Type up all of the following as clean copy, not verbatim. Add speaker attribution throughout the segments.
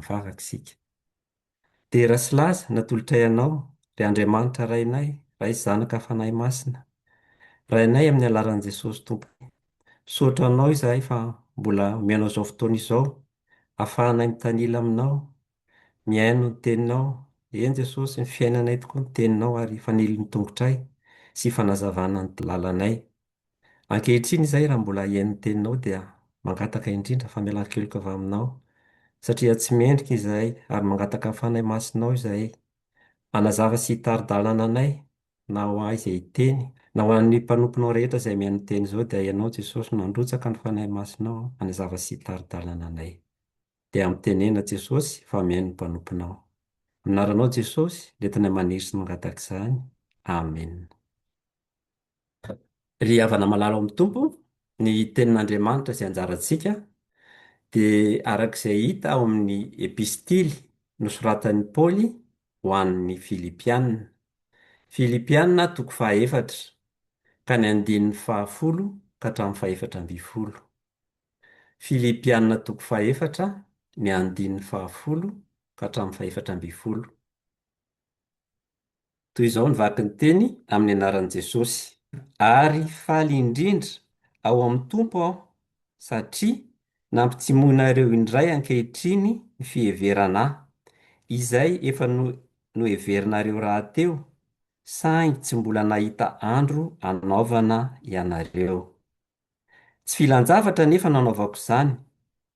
Speaker 1: mivavaka isika. Tera sy laza natolotra ianao, ry Andriamanitra rainay, ray zanaka fanahy masina. Rainay amin'ny alaran'i Jesosy Tompo. Misaotra anao izahay fa mbola omenao izao fotoana izao, ahafahanay mitanila aminao, miaino ny teninao. Eny Jesosy, ny fiainanay tokoa ny teninao ary fanilo ny tongotray sy fanazavana ny lalanay. Ankehitriny izay raha mbola hiaino ny teninao dia mangataka indrindra fa miala-keloka avy aminao, satria tsy mendrika izahay ary mangataka ny fanahy masinao izahay. Anazava sy hitari-dalana anay, na ho izay teny, na ho an'ny mpanomponao rehetra izay mihaino ny teny izao, dia ianao Jesosy no androtsaka ny fanahy masinao, anazava sy hitari-dalana anay. Dia amitenena Jesosy fa mihaino ny mpanomponao. Minaranao Jesosy, lentinay maniry sy mangataka izany. Amen. Ry havana malalo amin'ny tompo, ny tenin'Andriamanitra izay anjarantsika dia arak'izay hita ao amin'ny epistily nosoratan'i Paoly ho an'ny Filipianina. Filipianina toko fahaefatra ka ny andinin'ny 10 ka hatramin'ny 11. Filipianina toko fahaefatra ny andinin'ny 10 ka hatramin'ny 11. Toy izao ny vaky ny teny amin'ny anaran'i Jesosy. Ary faly indrindra ao amin'ny tompo aho, satria nampitsimoniareo indray ankehitriny ny fiheverana izay efa noheverinareo rahateo, saingy tsy mbola nahita andro anaovana ianareo. Tsy filan-javatra nefa nanaovako izany,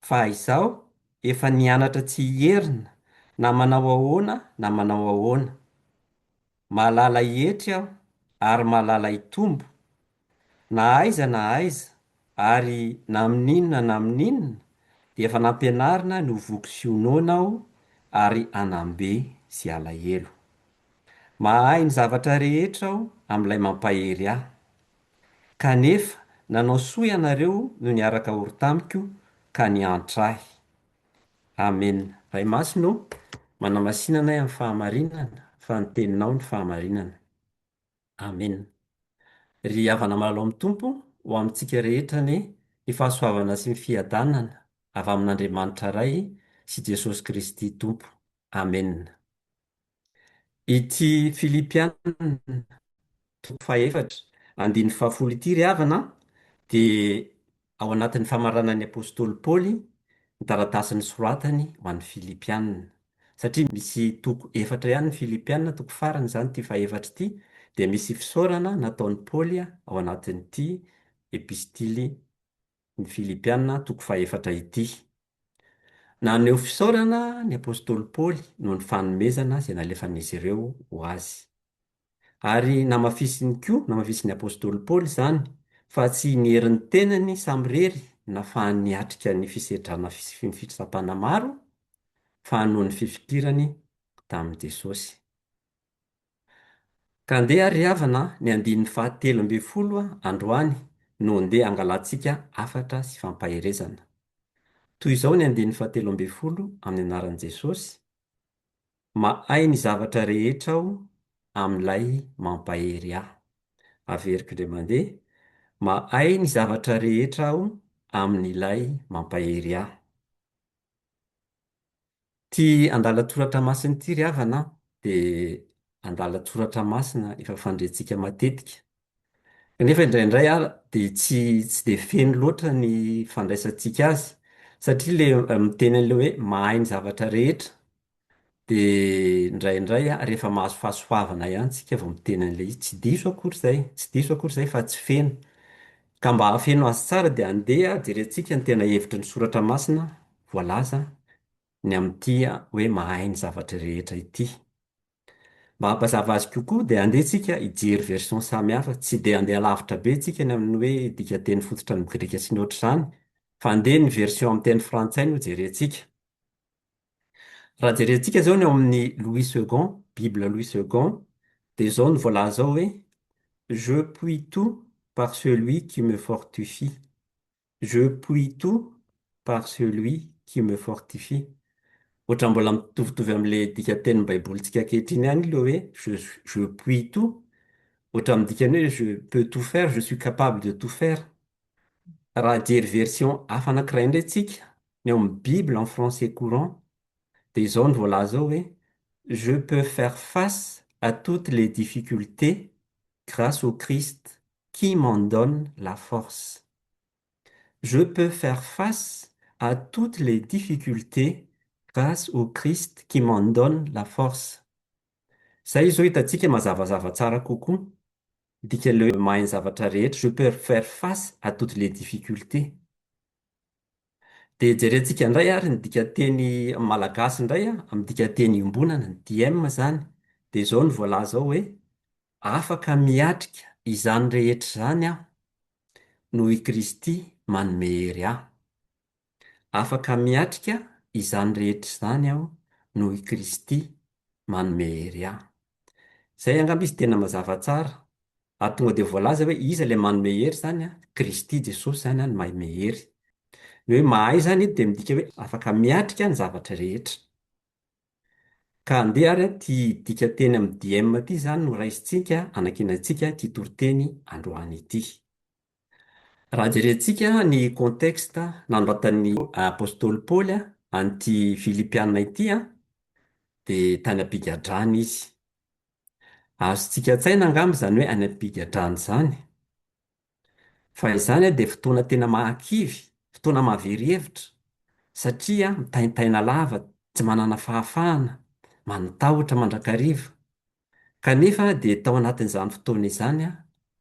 Speaker 1: fa izaho efa nianatra tsy hierina, na manao ahoana na manao ahoana. Mahalala hetra aho ary mahalala hitombo, na aiza na aiza, ary na amin'inona na amin'inona, dia efa nampianarina ny hovoky sy honoana aho ary hanambe sy alahelo. Mahay ny zavatra rehetra aho amin'ilay mampahery ahy. Kanefa nanao soa ianareo no niaraka oro tamiko ka niantra ahy. Amen. Ray Masino, manamasinana amin'ny fahamarinana, fa ny teninao ny fahamarinana. Amen. Ry havana malao amin'ny tompo, ho amintsika rehetra ny fahasoavana sy ny fiadanana avy amin'Andriamanitra ray sy Jesosy Kristy Tompo. Amen. Ity Filipianina toko fahaefatra andin'ny 10 ity ry havana dia ao anatin'ny famaranan'ny Apôstôly Paoly ny taratasy soratany ho an'ny Filipianina. Satria misy toko efatra ihany ny Filipianina, toko farany izany ity fahaefatra ity, dia misy fisaorana nataon'i Paoly ao anatin'ity epistily ny Filipianina toko fahaefatra ity. Naneho fisaorana ny Apôstôly Paoly noho ny fanomezana izay nalefan'izy ireo ho azy. Ary namafisiny koa, namafisin'ny Apôstôly Paoly izany, fa tsy nierin'ny tenany samy rery nahafahany niatrika ny fisedrana sy ny fitsapana maro, fa noho ny fifikirany tamin'i Jesosy. Ka andeha ry havana ny andinin'ny 13 androany no andeha angalantsika hafatra sy fampaherezana. Toy izao ny andinin'ny 13 amin'ny anaran'i Jesosy. Mahay ny zavatra rehetra aho amin'ilay mampahery ahy. Averiko indray mandeha. Mahay ny zavatra rehetra aho amin'ilay mampahery ahy. Ty andalan-tsoratra masina ity ry havana dia andalan-tsoratra masina efa fandrentsika matetika. Kanefa indraindray dia tsy dia feno loatra ny fandraisantsika azy, satria miteny an'ilay hoe mahay ny zavatra rehetra, dia indraindray rehefa mahazo fahasoavana ihany tsika vao miteny an'ilay izy. Tsy diso akory izay fa tsy feno. Ka mba hafeno azy tsara dia andeha jerentsika ny tena hevitry ny soratra masina voalaza ny amin'ity hoe mahay ny zavatra rehetra ity. Mba hampazava azy kokoa dia andehantsika hijery version samihafa, tsy dia andeha lavitra be tsika ny amin'ny hoe dikateny fototra ny Greka sy ny ohatr'izany, fa andeha ny version amin'ny teny frantsay no jerentsika. Raha jerentsika izao ny ao amin'ny Louis II, Bible Louis II, dia izao ny voalaza ao hoe Je puis tout par celui qui me fortifie. Je puis tout par celui qui me fortifie. Ohatra mbola mitovitovy amin'ilay dikateny baibolintsika ankehitriny ihany ilay hoe je puis tout. Ohatra amin'ny dikany hoe je peux tout faire, je suis capable de tout faire. Raha jery version hafa anankiray indray tsika, ny ao amin'ny Bible en français courant, Dia izao ny voalaza ao hoe je peux faire face à toutes les difficultés grâce au Christ qui m'en donne la force. Je peux faire face à toutes les difficultés grâce au Christ qui m'en donne la force. Zay izao hitantsika mazavazava tsara kokoa. Dikan'ilay mahay ny zavatra rehetra, je peux faire face à toutes les difficultés. Dia jerentsika indray ary ny dikateny malagasy indray amin'ny dikateny iombonana, ny DM zany. Dia izao ny voalaza ao hoe afaka miatrika izany rehetra izany aho noho i Kristy manome hery ahy. Afaka miatrika izany rehetra izany aho noho i Kristy manome hery ahy. Zay angamba izy tena mazava tsara. Ary tonga dia voalaza hoe iza ilay manome hery zany a? Kristy Jesosy zany no manome hery. Ny hoe mahay zany dia midika hoe afaka miatrika ny zavatra rehetra. Ka andeha ary ty dikateny amin'ny DM ity zany no raisintsika anakinantsika ty toriteny androany ity. Raha jerentsika ny contexte nanoratan'ny apôstôly Paoly an'ity Filipianina ity dia tany am-pigadrana izy. Azontsika an-tsaina angamba zany hoe any am-pigadrana zany. Fa izany dia fotoana tena mahakivy, fotoana mahaveri hevitra, satria mitaintaina lava, tsy manana fahafahana, manotahotra mandrakariva. Kanefa dia tao anatin'izany fotoana izany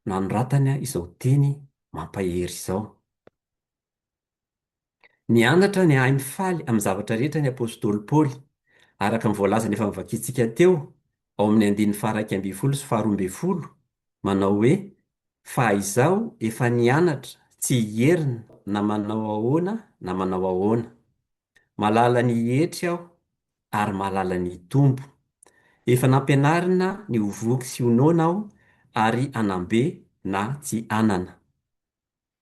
Speaker 1: nanoratany izao teny mampahery izao. Nianatra ny hahay mifaly amin'ny zavatra rehetra ny apôstôly Paoly, araka ny voalaza efa nivakiantsika teo, ao amin'ny andininy faha 1 sy faha 12, manao hoe fa izaho efa nianatra tsy hierina na manao ahoana na manao ahoana. Malala ny hetra aho ary malala ny tombo. Efa nampianarina ny hovoky sy honoana aho ary anambe na tsy anana.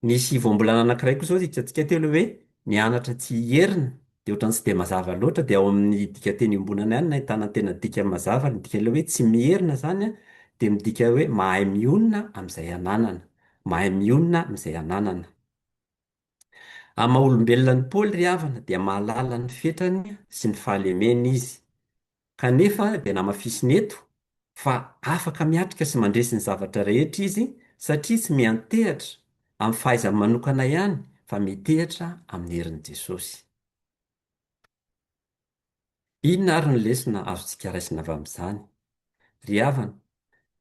Speaker 1: Nisy voambolana anankiray koa izao hitantsika teo ilay hoe nianatra tsy hierina, dia ohatran'ny tsy dia mazava loatra, dia ao amin'ny dikateny iombonana ihany no ahitana tena dika mazava. Ny dika ilay hoe tsy mierina zany dia midika hoe mahay mionona amin'izay ananana. Mahay mionona amin'izay ananana. Amin'ny maha-olombelona ny Paoly ry havana dia mahalala ny fetrany sy ny fahalemena izy. Kanefa dia namafisiny eto fa afaka miatrika sy mandresy ny zavatra rehetra izy satria tsy miantehatra amin'ny fahaizany manokana ihany fa mitehatra amin'ny herin'i Jesosy. Inona ary ny lesona azontsika raisina avy amin'izany? Ry havana,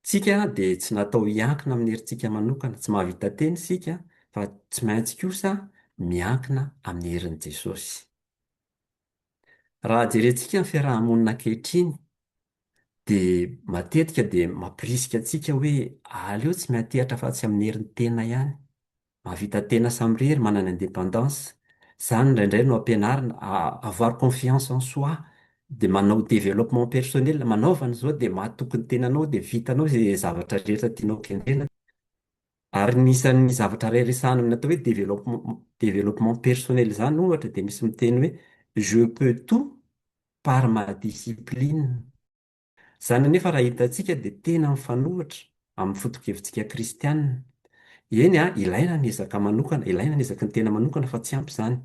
Speaker 1: tsika dia tsy natao hiankina amin'ny herintsika manokana, tsy mahavita teny sika, fa tsy maintsy kosa miankina amin'ny herin'i Jesosy. Raha jerentsika ny fiarahamonina ankehitriny, dia matetika dia mampirisika antsika hoe aleo tsy miantehatra fa tsy amin'ny herin'ny tena ihany. Mahavita tena samirery, manana indépendance. Izany indraindray no ampianarina avoir confiance en soi, dia manao développement personnel, manaovana izao dia mahatoky ny tenanao dia vitanao izay zavatra rehetra tianao kendrena. Ary nisan'ny zavatra resahana amin'ny atao hoe développement personnel izany ohatra dia misy miteny hoe je peux tout par ma discipline. Izany nefa raha hitantsika dia tena mifanohitra amin'ny foto-kevintsika kristianina. Eny ilaina ny ezaka manokana, ilaina ny ezaky ny tena manokana fa tsy ampy izany.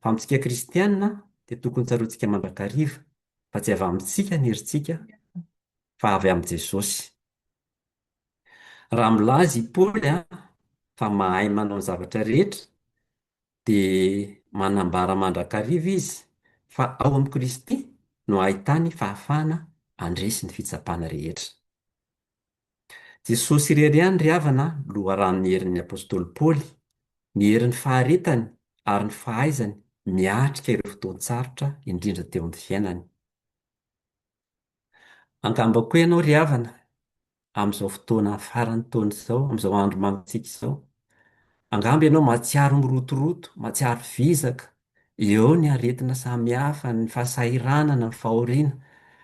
Speaker 1: Fa amintsika kristianina dia tokony tsaroantsika mandrakariva, fa tsy avy amintsika ny herintsika, fa avy amin'i Jesosy. Raha milaza i Paoly fa mahay manao ny zavatra rehetra, dia manambara mandrakariva izy fa ao amin'ny Kristy no ahitany fahafahana handresy ny fitsapana rehetra. Jesosy irery ihany ry havana loharan'ny herin'ny apôstôly Paoly, ny herin'ny faharetany ary ny fahaizany miatrika ireo fotoan-tsarotra indrindra teo amin'ny fiainany. Angamba koa ianao ry havana, amin'izao fotoana faran'ny taona izao, amin'izao andro mangatsiaka izao, angamba ianao mahatsiaro mirotoroto, mahatsiaro vizaka eo ny aretina samihafa, ny fahasahiranana, ny fahoriana.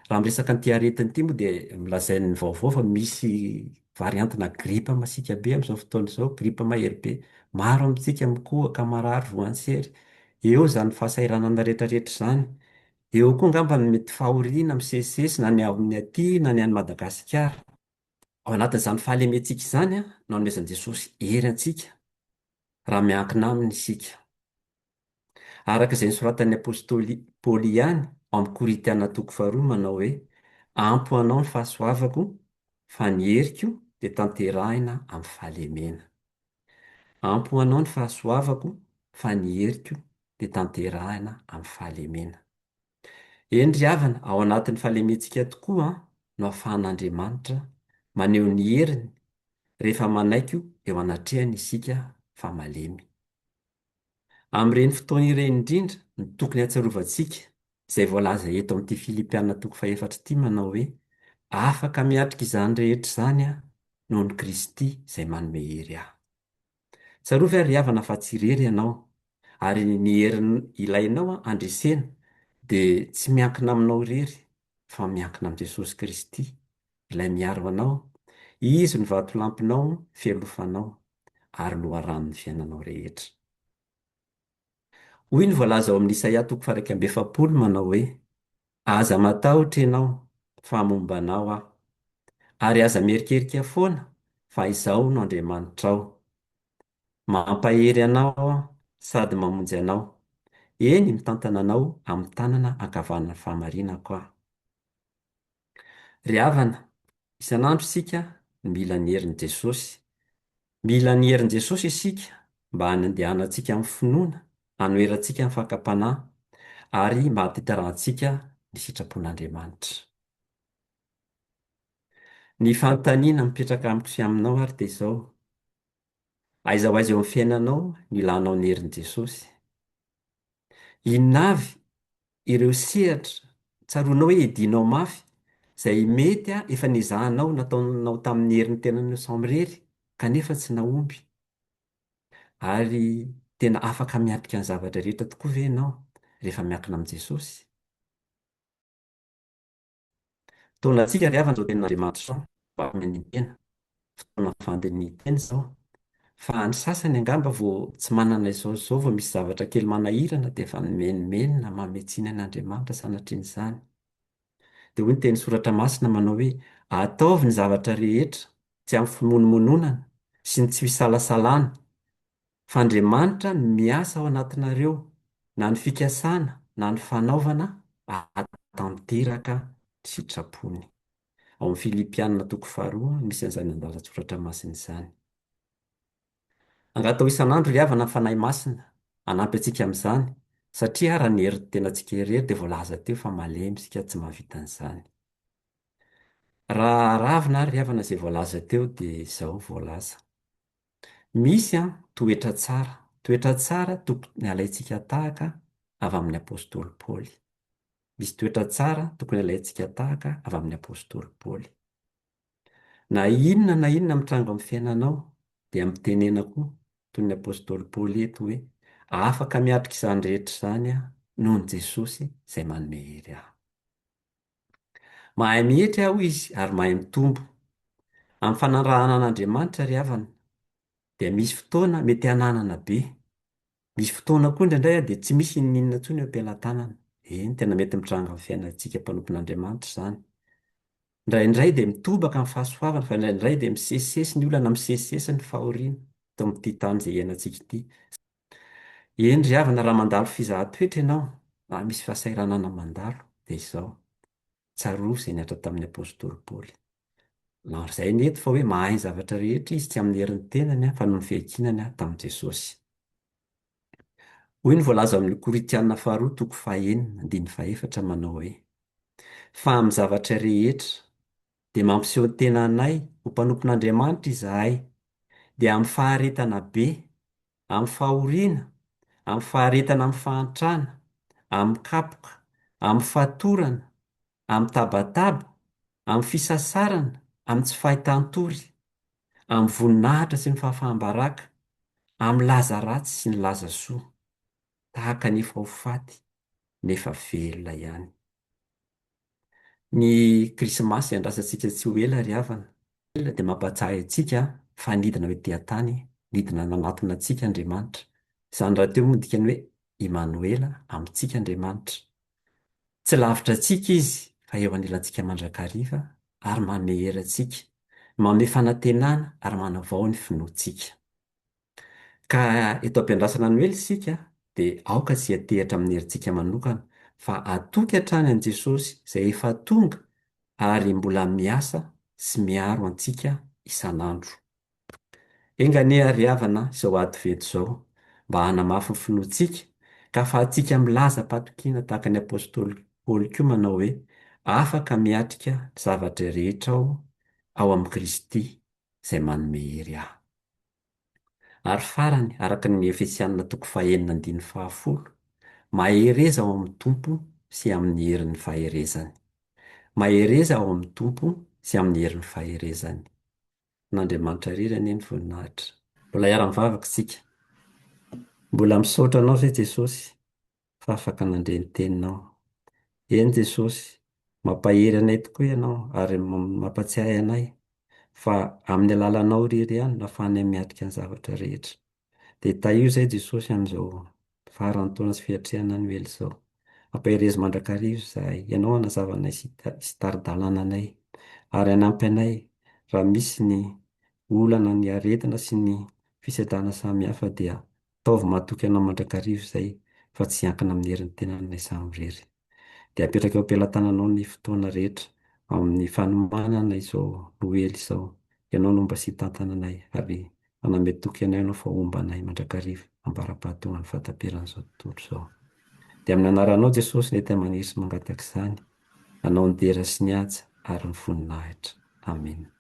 Speaker 1: Raha miresaka an'ity aretina ity moa dia milazain'ny vaovao fa misy variantina gripa masiaka be amin'izao fotoana izao, gripa mahery be. Maro amintsika mikohaka, marary voansery. Eo izany fahasahiranana rehetrarehetra izany. Eo koa angamba ny mety fahoriana misesisesy na ny ao amin'ny aty na ny any Madagasikara. Ao anatin'izany fahalementsika izany no hanomezan'i Jesosy hery antsika raha miankina aminy isika. Araka izay nosoratan'ny apôstôly Paoly ihany Ao amin'ny Korinthiana toko faharoa manao hoe ampo anao ny fahasoavako fa ny heriko dia tanterahina amin'ny fahalemena. Ampo anao ny fahasoavako fa ny heriko dia tanterahina amin'ny fahalemena. Eny ry havana, ao anatin'ny fahalementsika tokoa no ahafahan'Andriamanitra maneho ny heriny rehefa manaiko eo anatrehany isika fa malemy. Amin'ireny fotoana ireny indrindra ny tokony ahatsiarovatsika izay voalaza eto amin'ity Filipianina toko faha-efatra ity manao hoe afaka miatrika izany rehetra izany noho ny Kristy izay manome hery ahy. Tsarovy ary havana fa tsy irery ianao, ary ny hery ilainao andresena dia tsy miankina aminao irery fa miankina amin'ny Jesosy Kristy ilay miaro anao. Izy no vatolampinao, fialofanao ary loharanon'ny fiainanao rehetra. Hoy ny voalaza ao amin'ny Isaia toko faha 140 manao hoe aza matahotra ianao fa momba anao aho, ary aza mierikerika foana fa izaho no Andriamanitra ao. Mampahery anao aho sady mamonjy anao. Eny, mitantana anao amin'ny tanana ankavanana fahamarinako aho. Ry havana, isan'andro isika mila ny herin'i Jesosy. Mila ny herin'i Jesosy isika mba handehanantsika amin'ny finoana, hanoerantsika amin'ny fakapanahy, ary mba hahatanterahantsika ny sitrapon'Andriamanitra. Ny fanontaniana mipetraka amiko sy aminao ary dia izao: aiza ho aiza eo amin'ny fiainanao no ilanao ny herin'i Jesosy? Inona avy ireo sehatra tsaroanao hoe edinao mafy izay mety efa nizahanao nataonao tamin'ny herin'ny tenanao samirery kanefa tsy nahomby? Ary tena afaka miatrika ny zavatra rehetra tokoa ve ianao rehefa miankina amin'i Jesosy? Fotoana antsika ry havana izao tenin'Andriamanitra izao mba hanintena, fotoana fandinihitena izao. Fa ny sasany angamba vao tsy manana izao vao misy zavatra kely manahirana dia efa menomenona mametsiana an'Andriamanitra sanatrian'izany. Dia hoy ny teny soratra masina manao hoe ataovy ny zavatra rehetra tsy amin'ny fimonomononana sy ny tsy fisalasalana, fa Andriamanitra no miasa ao anatinareo na ny fikasana na ny fanaovana hahatanteraka ny sitrapony. Ao amin'ny Filipianina toko faharoa misy an'izany andalatsoratra masina izany. Angatao isan'andro ry havana ny fanahy masina hanampy antsika amin'izany, satria raha ny hery tenantsika irery dia voalaza teo fa malemy isika tsy mahavita an'izany. Raha ravina ry havana izay voalaza teo dia izao voalaza: misy toetra tsara, toetra tsara tokony alaintsika tahaka avy amin'ny Apôstôly Paoly. Misy toetra tsara tokony alaintsika tahaka avy amin'ny Apôstôly Paoly. Na inona mitranga amin'ny fiainanao dia mitenena koa toy ny Apôstôly Paoly eto hoe afaka miatrika izany rehetra izany noho ny Jesosy izay manome hery ahy. Mahay mihety aho izy ary mahay mitombo. Amin'ny fanarahana an'Andriamanitra ry havana dia misy fotoana mety hananana be. Misy fotoana koa indraindray dia tsy misy inona intsony eo am-pelantanana. Eny, tena mety mitranga amin'ny fiainantsika mpanompon'Andriamanitra izany. Indraindray dia mitobaka amin'ny fahasoavana, fa indraindray dia misesisesy ny olana, misesisesy ny fahoriana eto amin'ity tany izay iainantsika ity. Eny ry havana, raha mandalo fizahan-toetra ianao, raha misy fahasairanana mandalo dia izao: tsarovy izay niatra tamin'ny Apôstôly Paoly. Izay ny eto fa hoe mahay ny zavatra rehetra izy, tsy amin'ny herin'ny tenany fa noho ny fiaikinany tamin'i Jesosy. Hoy ny voalaza amin'ny Korintianina faharoa toko faha-enina andininy faha-efatra manao hoe fa amin'ny zavatra rehetra dia mampiseho tena anay ho mpanompon'Andriamanitra izahay, dia amin'ny faharetana be, amin'ny fahoriana, amin'ny faharetana amin'ny fahantrana, amin'ny kapoka, amin'ny fatorana, amin'ny tabataba, amin'ny fisasarana, amin'ny tsy fahitan-tory, amin'ny voninahitra sy ny fahafahambaraka, amin'ny laza ratsy sy ny laza soa, tahaka nefa ho faty nefa velona ihany. Ny Krismasy andrasantsika tsy ho ela ry havana dia mampatsiahy antsika fa nidina ho etỳ tany, nidina nanatona antsika Andriamanitra. Izany raha teo moa ny dikany hoe Imanoela, amintsika Andriamanitra. Tsy lavitra antsika izy fa eo anelantsika mandrakariva ary manome hery antsika, manome fanantenana ary manavao ny finoantsika. Ka eto am-piandrasana Noely isika dia aoka tsy hatehitra amin'ny herintsika manokana fa atoky hatrany an' Jesosy izay efa tonga ary mbola miasa sy miaro antsika isan'andro. Enganie ary havana izao ady veto izao mba hanamafy ny finoantsika ka fahantsika milaza mpatokiana tahaka ny apôstôly Paoly koa manao hoe afaka miatrika zavatra rehetra aho ao amin'i Kristy izay manome hery ahy. Ary farany, araka ny Efesianina 4:9-10, mahereza ao amin'ny tompo sy amin'ny herin'ny faherezany. Mahereza ao amin'ny tompo sy amin'ny herin'ny faherezany. N'Andriamanitra rirany ny voninahitra. Mbola hiara-mivavaka isika. Mbola misaotra anao izay Jesosy fa afaka nandre ny teninao. Eny Jesosy, mampahery anay tokoa ianao ary mampatsiahy anay fa amin'ny alalanao irery ihany no ahafahanay miatrika ny zavatra rehetra. Dia taio izay Jesosy amin'izao faran'ny taona sy fiatrehana ny elo izao. Ampaherezo mandrakariva izahay. Ianao hanazava anay sy tari-dalàna anay ary hanampy anay raha misy ny olana, ny aretina sy ny fisaidana samihafa dia ataovy mahatoky anao mandrakariva izay fa tsy hiankina amin'ny herin'ny tenanay samy irery. Dia apetraka eo am-pelatananao ny fotoana rehetra amin'ny fanomanana izao noely izao. Ianao no mba sy hitantana anay ary maname toky anay ianao fa omba anay mandrakariva ambara-pahatonga ny fahataperan'izao tontolo izao. Dia amin'ny anaranao Jesosy ny tena maniry sy mangataka izany, anao ny dera sy ny haja ary ny voninahitra. Amen.